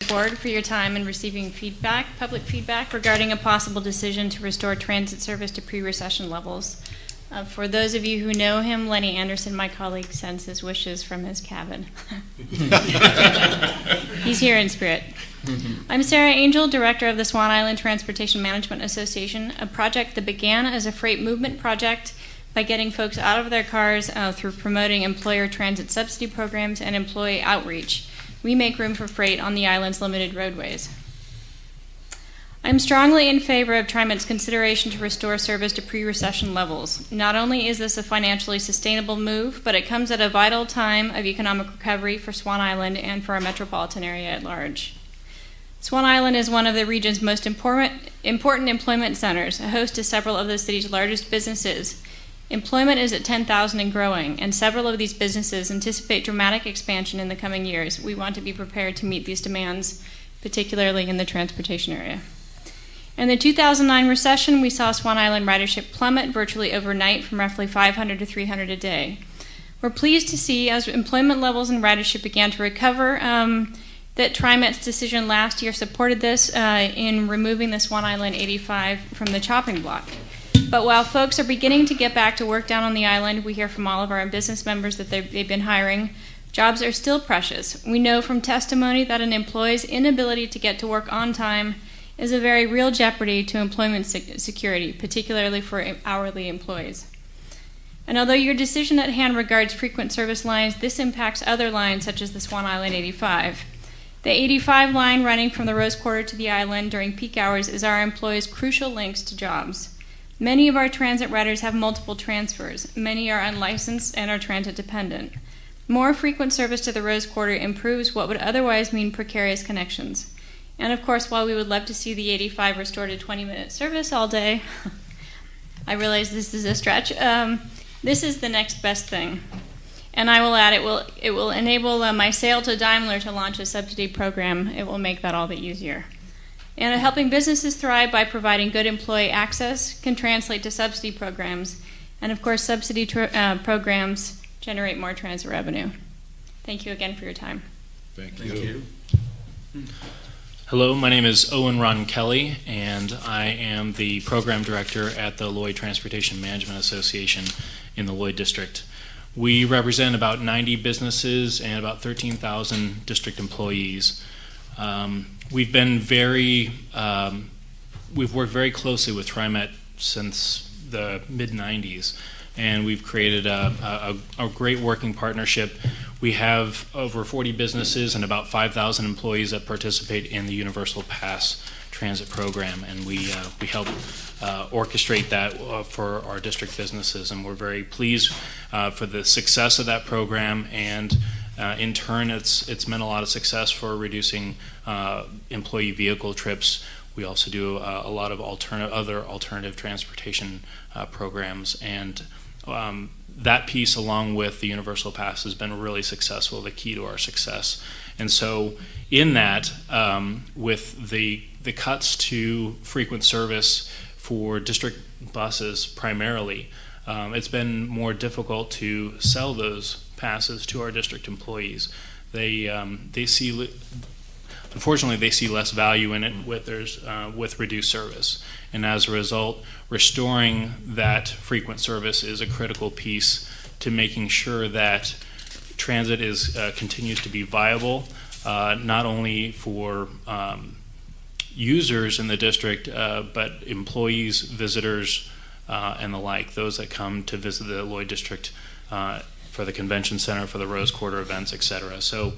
board for your time in receiving public feedback regarding a possible decision to restore transit service to pre-recession levels. For those of you who know him, Lenny Anderson, my colleague, sends his wishes from his cabin. He's here in spirit. I'm Sarah Angel, Director of the Swan Island Transportation Management Association, a project that began as a freight movement project by getting folks out of their cars through promoting employer transit subsidy programs and employee outreach. We make room for freight on the island's limited roadways. I'm strongly in favor of Trimet's consideration to restore service to pre-recession levels. Not only is this a financially sustainable move, but it comes at a vital time of economic recovery for Swan Island and for our metropolitan area at large. Swan Island is one of the region's most important employment centers, a host to several of the city's largest businesses. Employment is at 10,000 and growing, and several of these businesses anticipate dramatic expansion in the coming years. We want to be prepared to meet these demands, particularly in the transportation area. In the 2009 recession, we saw Swan Island ridership plummet virtually overnight from roughly 500 to 300 a day. We're pleased to see, as employment levels and ridership began to recover, that Trimet's decision last year supported this in removing the Swan Island 85 from the chopping block. But while folks are beginning to get back to work down on the island, we hear from all of our business members that they've been hiring. Jobs are still precious. We know from testimony that an employee's inability to get to work on time is a very real jeopardy to employment security, particularly for hourly employees. And although your decision at hand regards frequent service lines, this impacts other lines such as the Swan Island 85. The 85 line running from the Rose Quarter to the island during peak hours is our employees' crucial links to jobs. Many of our transit riders have multiple transfers. Many are unlicensed and are transit dependent. More frequent service to the Rose Quarter improves what would otherwise mean precarious connections. And of course, while we would love to see the 85 restored to 20-minute service all day, I realize this is a stretch. This is the next best thing. And I will add, it will enable my sale to Daimler to launch a subsidy program. It will make that all the easier. And helping businesses thrive by providing good employee access can translate to subsidy programs. And of course, subsidy programs generate more transit revenue. Thank you again for your time. Thank you. Hello, my name is Owen Ron Kelly, and I am the program director at the Lloyd Transportation Management Association in the Lloyd District. We represent about 90 businesses and about 13,000 district employees. We've worked very closely with Trimet since the mid-90s, and we've created a great working partnership. We have over 40 businesses and about 5,000 employees that participate in the Universal Pass Transit program, and we help orchestrate that for our district businesses, and we're very pleased for the success of that program, and in turn it's meant a lot of success for reducing employee vehicle trips. We also do a lot of other alternative transportation programs, and that piece, along with the Universal Pass, has been really successful, the key to our success. And so in that, with the cuts to frequent service for district buses primarily, it's been more difficult to sell those passes to our district employees. Unfortunately, they see less value in it with reduced service. And as a result, restoring that frequent service is a critical piece to making sure that transit continues to be viable, not only for users in the district, but employees, visitors, and the like, those that come to visit the Lloyd District for the convention center, for the Rose Quarter events, etc. So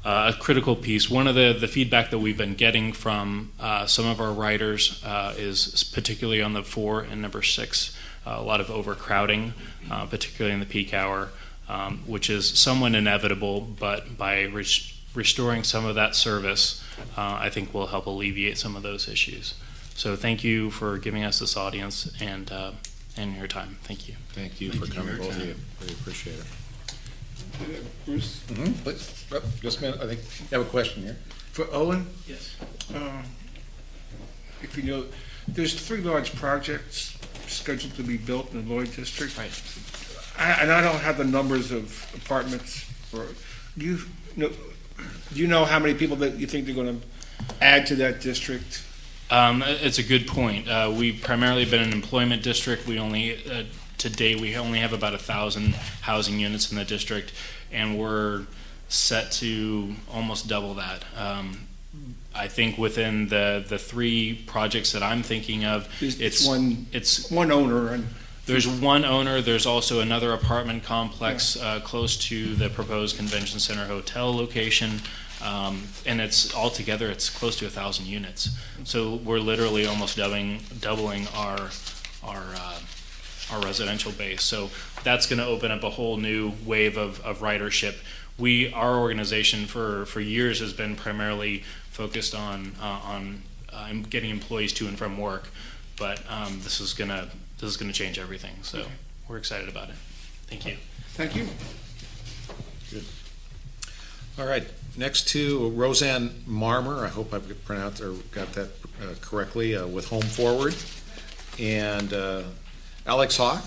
a critical piece. One of the feedback that we've been getting from some of our riders is particularly on the 4 and number 6, a lot of overcrowding, particularly in the peak hour, which is somewhat inevitable, but by restoring some of that service, I think will help alleviate some of those issues. So thank you for giving us this audience and your time. Thank you. Thank you for coming, both of you. Really appreciate it. Bruce? Please. Oh, just a minute. I think you have a question here. For Owen? Yes. If you know, there's 3 large projects scheduled to be built in the Lloyd District. Right. And I don't have the numbers of apartments. Do you know Do you know how many people that you think they're going to add to that district? It's a good point. We've primarily been an employment district. We only, to date, we only have about 1,000 housing units in the district, and we're set to almost double that. I think within the three projects that I'm thinking of, it's one owner. And there's one owner. There's also another apartment complex close to the proposed convention center hotel location. And it's altogether, it's close to 1,000 units. So we're literally almost doubling our residential base. So that's going to open up a whole new wave of ridership. Our organization for years has been primarily focused on getting employees to and from work, but this is going to change everything. So we're excited about it. Thank you. Thank you. Good. All right. Next to Roseanne Marmer, I hope I've pronounced or got that correctly, with Home Forward, and Alex Hawk.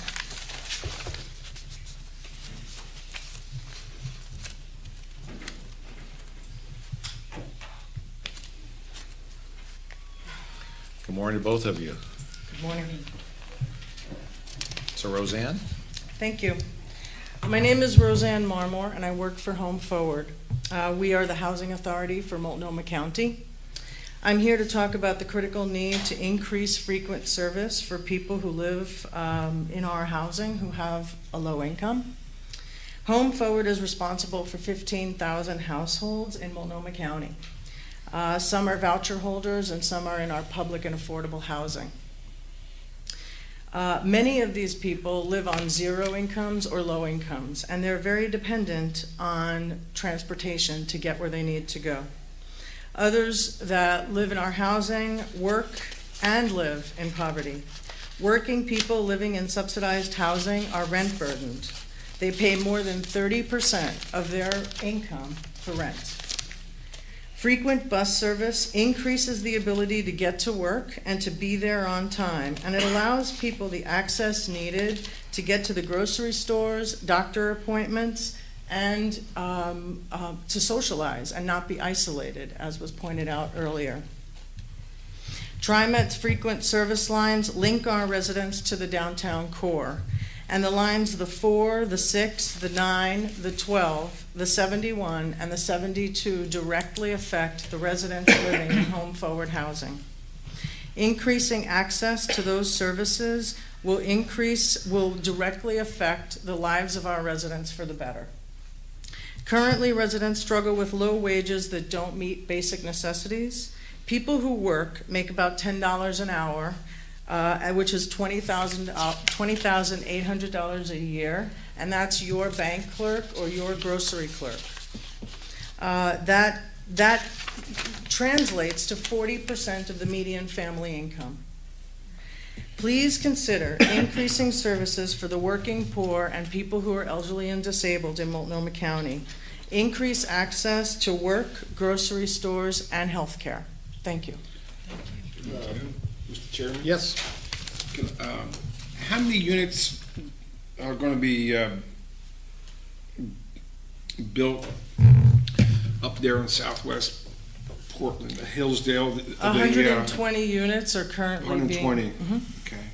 Good morning to both of you. Good morning. So Roseanne? Thank you. My name is Roseanne Marmore, and I work for Home Forward. We are the housing authority for Multnomah County. I'm here to talk about the critical need to increase frequent service for people who live in our housing who have a low income. Home Forward is responsible for 15,000 households in Multnomah County. Some are voucher holders and some are in our public and affordable housing. Many of these people live on zero incomes or low incomes, and they're very dependent on transportation to get where they need to go. Others that live in our housing work and live in poverty. Working people living in subsidized housing are rent burdened. They pay more than 30% of their income for rent. Frequent bus service increases the ability to get to work and to be there on time, and it allows people the access needed to get to the grocery stores, doctor appointments, and to socialize and not be isolated, as was pointed out earlier. Trimet's frequent service lines link our residents to the downtown core, and the lines the 4, the 6, the 9, the 12, the 71, and the 72 directly affect the residents living in Home Forward housing. Increasing access to those services will directly affect the lives of our residents for the better. Currently, residents struggle with low wages that don't meet basic necessities. People who work make about $10 an hour, which is $20,800 a year, and that's your bank clerk or your grocery clerk. That translates to 40% of the median family income. Please consider increasing services for the working poor and people who are elderly and disabled in Multnomah County. Increase access to work, grocery stores, and health care. Thank you. Mr. Chairman? Yes. How many units are going to be built up there in southwest Portland, Hillsdale? 120 units are currently 120. being... 120. Okay.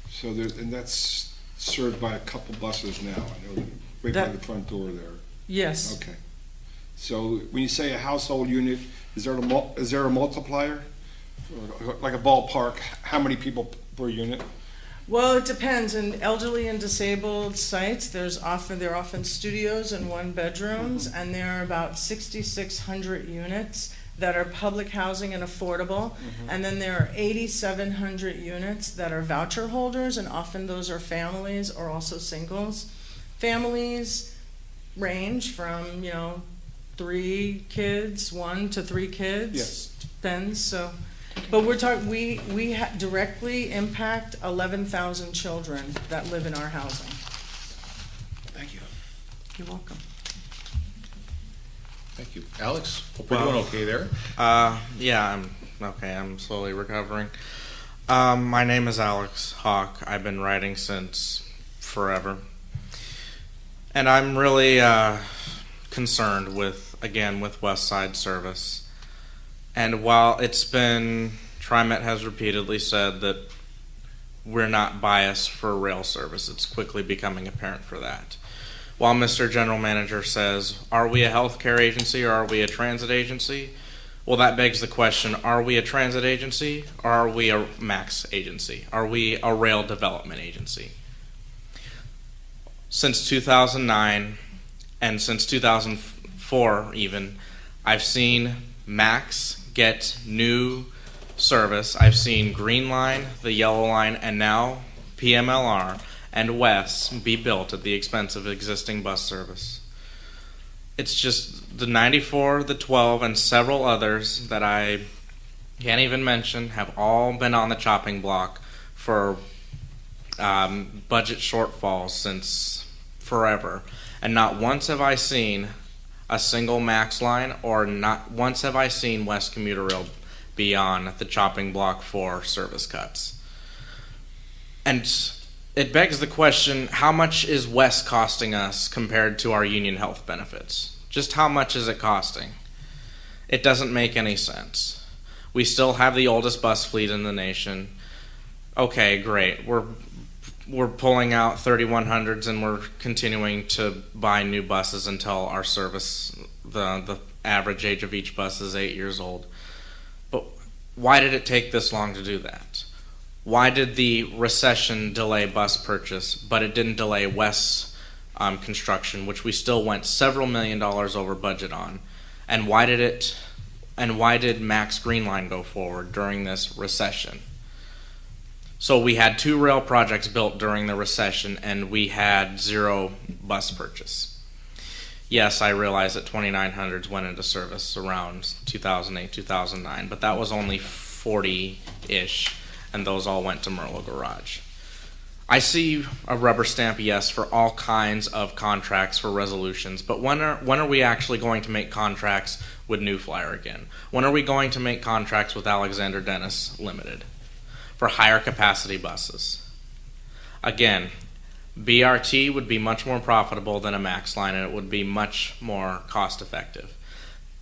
So and that's served by a couple buses now. I know right by the front door there. Yes. Okay. So when you say a household unit, is there a multiplier? Like a ballpark, how many people per unit? Well, it depends. In elderly and disabled sites, there are often studios and one bedrooms, and there are about 6,600 units that are public housing and affordable, and then there are 8,700 units that are voucher holders, and often those are families or also singles. Families range from 3 kids, 1 to 3 kids. Yes. Depends. So. But we're talking, we directly impact 11,000 children that live in our housing. Thank you. You're welcome. Thank you. Alex, hope you're doing okay there. Yeah, I'm okay. I'm slowly recovering. My name is Alex Hawk. I've been writing since forever. And I'm really concerned with again with West Side Service. And while Trimet has repeatedly said that we're not biased for rail service, it's quickly becoming apparent for that. While Mr. General Manager says, are we a healthcare agency or are we a transit agency? Well, that begs the question, are we a transit agency or are we a MAX agency? Are we a rail development agency? Since 2009 and since 2004 even, I've seen MAX get new service. I've seen Green Line, the Yellow Line, and now PMLR and WES be built at the expense of existing bus service. It's just the 94, the 12, and several others that I can't even mention have all been on the chopping block for budget shortfalls since forever. And not once have I seen a single MAX line, or not once have I seen West Commuter Rail be on the chopping block for service cuts. And it begs the question, how much is West costing us compared to our union health benefits? Just how much is it costing? It doesn't make any sense. We still have the oldest bus fleet in the nation. Okay, great. We're pulling out 3100s and we're continuing to buy new buses until our service, the average age of each bus is 8 years old. But why did it take this long to do that? Why did the recession delay bus purchase, but it didn't delay West's construction, which we still went several $1 million over budget on? And why did Max Green Line go forward during this recession? So we had 2 rail projects built during the recession, and we had 0 bus purchase. Yes, I realize that 2900s went into service around 2008, 2009, but that was only 40-ish, and those all went to Merlo Garage. I see a rubber stamp yes for all kinds of contracts for resolutions, but when are we actually going to make contracts with New Flyer again? When are we going to make contracts with Alexander Dennis Limited for higher capacity buses? Again, BRT would be much more profitable than a MAX line, and it would be much more cost effective.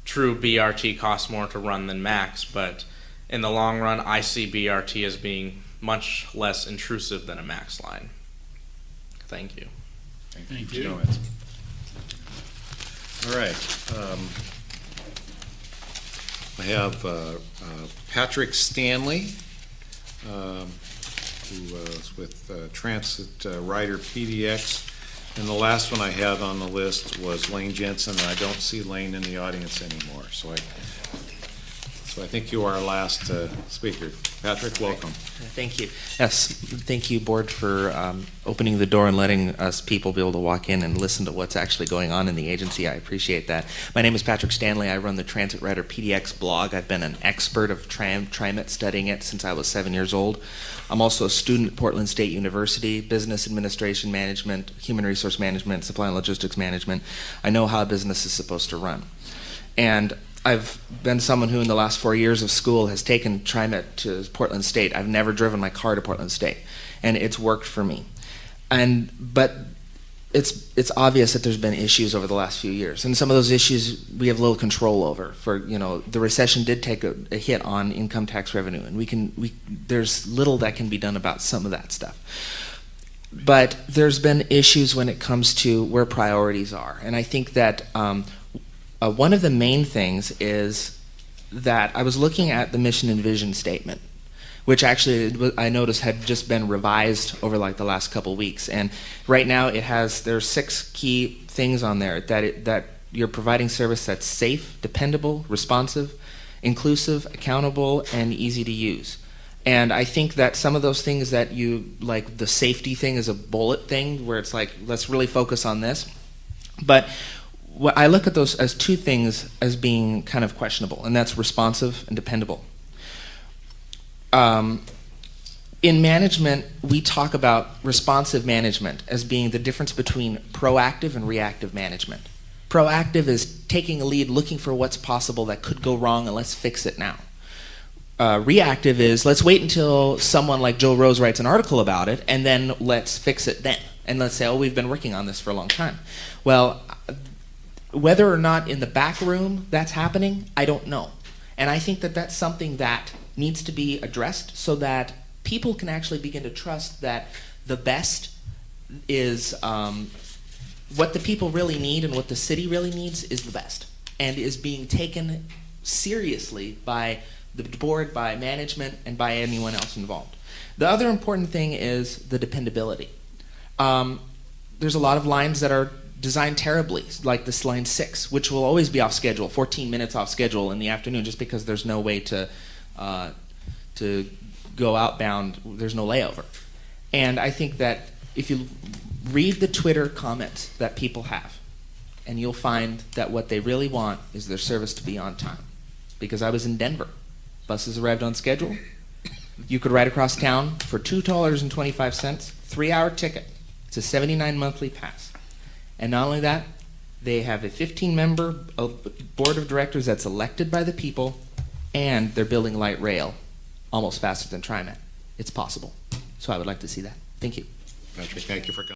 True, BRT costs more to run than MAX, but in the long run, I see BRT as being much less intrusive than a MAX line. Thank you. Thank you. All right. I have Patrick Stanley, who is with Transit Rider PDX. And the last one I had on the list was Lane Jensen, and I don't see Lane in the audience anymore. So I think you are our last speaker. Patrick, welcome. Thank you. Yes, thank you, Board, for opening the door and letting us people be able to walk in and listen to what's actually going on in the agency. I appreciate that. My name is Patrick Stanley. I run the Transit Rider PDX blog. I've been an expert of Trimet, studying it since I was 7 years old. I'm also a student at Portland State University, Business Administration Management, Human Resource Management, Supply and Logistics Management. I know how a business is supposed to run. And I've been someone who in the last 4 years of school has taken Trimet to Portland State. I've never driven my car to Portland State, and it's worked for me. But it's obvious that there's been issues over the last few years, and some of those issues we have little control over. The recession did take a hit on income tax revenue, and there's little that can be done about some of that stuff. But there's been issues when it comes to where priorities are, and I think that one of the main things is that I was looking at the mission and vision statement, which actually I noticed had just been revised over like the last couple weeks. And right now there's 6 key things on there that you're providing service that's safe, dependable, responsive, inclusive, accountable, and easy to use. And I think that some of those things that like the safety thing is a bullet thing where it's like, let's really focus on this. But I look at those as 2 things as being kind of questionable, and that's responsive and dependable. In management, we talk about responsive management as being the difference between proactive and reactive management. Proactive is taking a lead, looking for what's possible that could go wrong, and let's fix it now. Reactive is let's wait until someone like Joe Rose writes an article about it, and then let's fix it then. And let's say, oh, we've been working on this for a long time. Well, Whether or not in the back room that's happening, I don't know. And I think that that's something that needs to be addressed so that people can actually begin to trust that the best is what the people really need and what the city really needs is the best and is being taken seriously by the board, by management, and by anyone else involved. The other important thing is the dependability. There's a lot of lines that are designed terribly, like this line 6, which will always be off schedule, 14 minutes off schedule in the afternoon, just because there's no way to go outbound, there's no layover. And I think that if you read the Twitter comments that people have, and you'll find that what they really want is their service to be on time. Because I was in Denver. Buses arrived on schedule. You could ride across town for $2.25, 3-hour ticket. It's a $79 monthly pass. And not only that, they have a 15-member board of directors that's elected by the people, and they're building light rail almost faster than Trimet. It's possible. So I would like to see that. Thank you. Patrick, thank you for coming.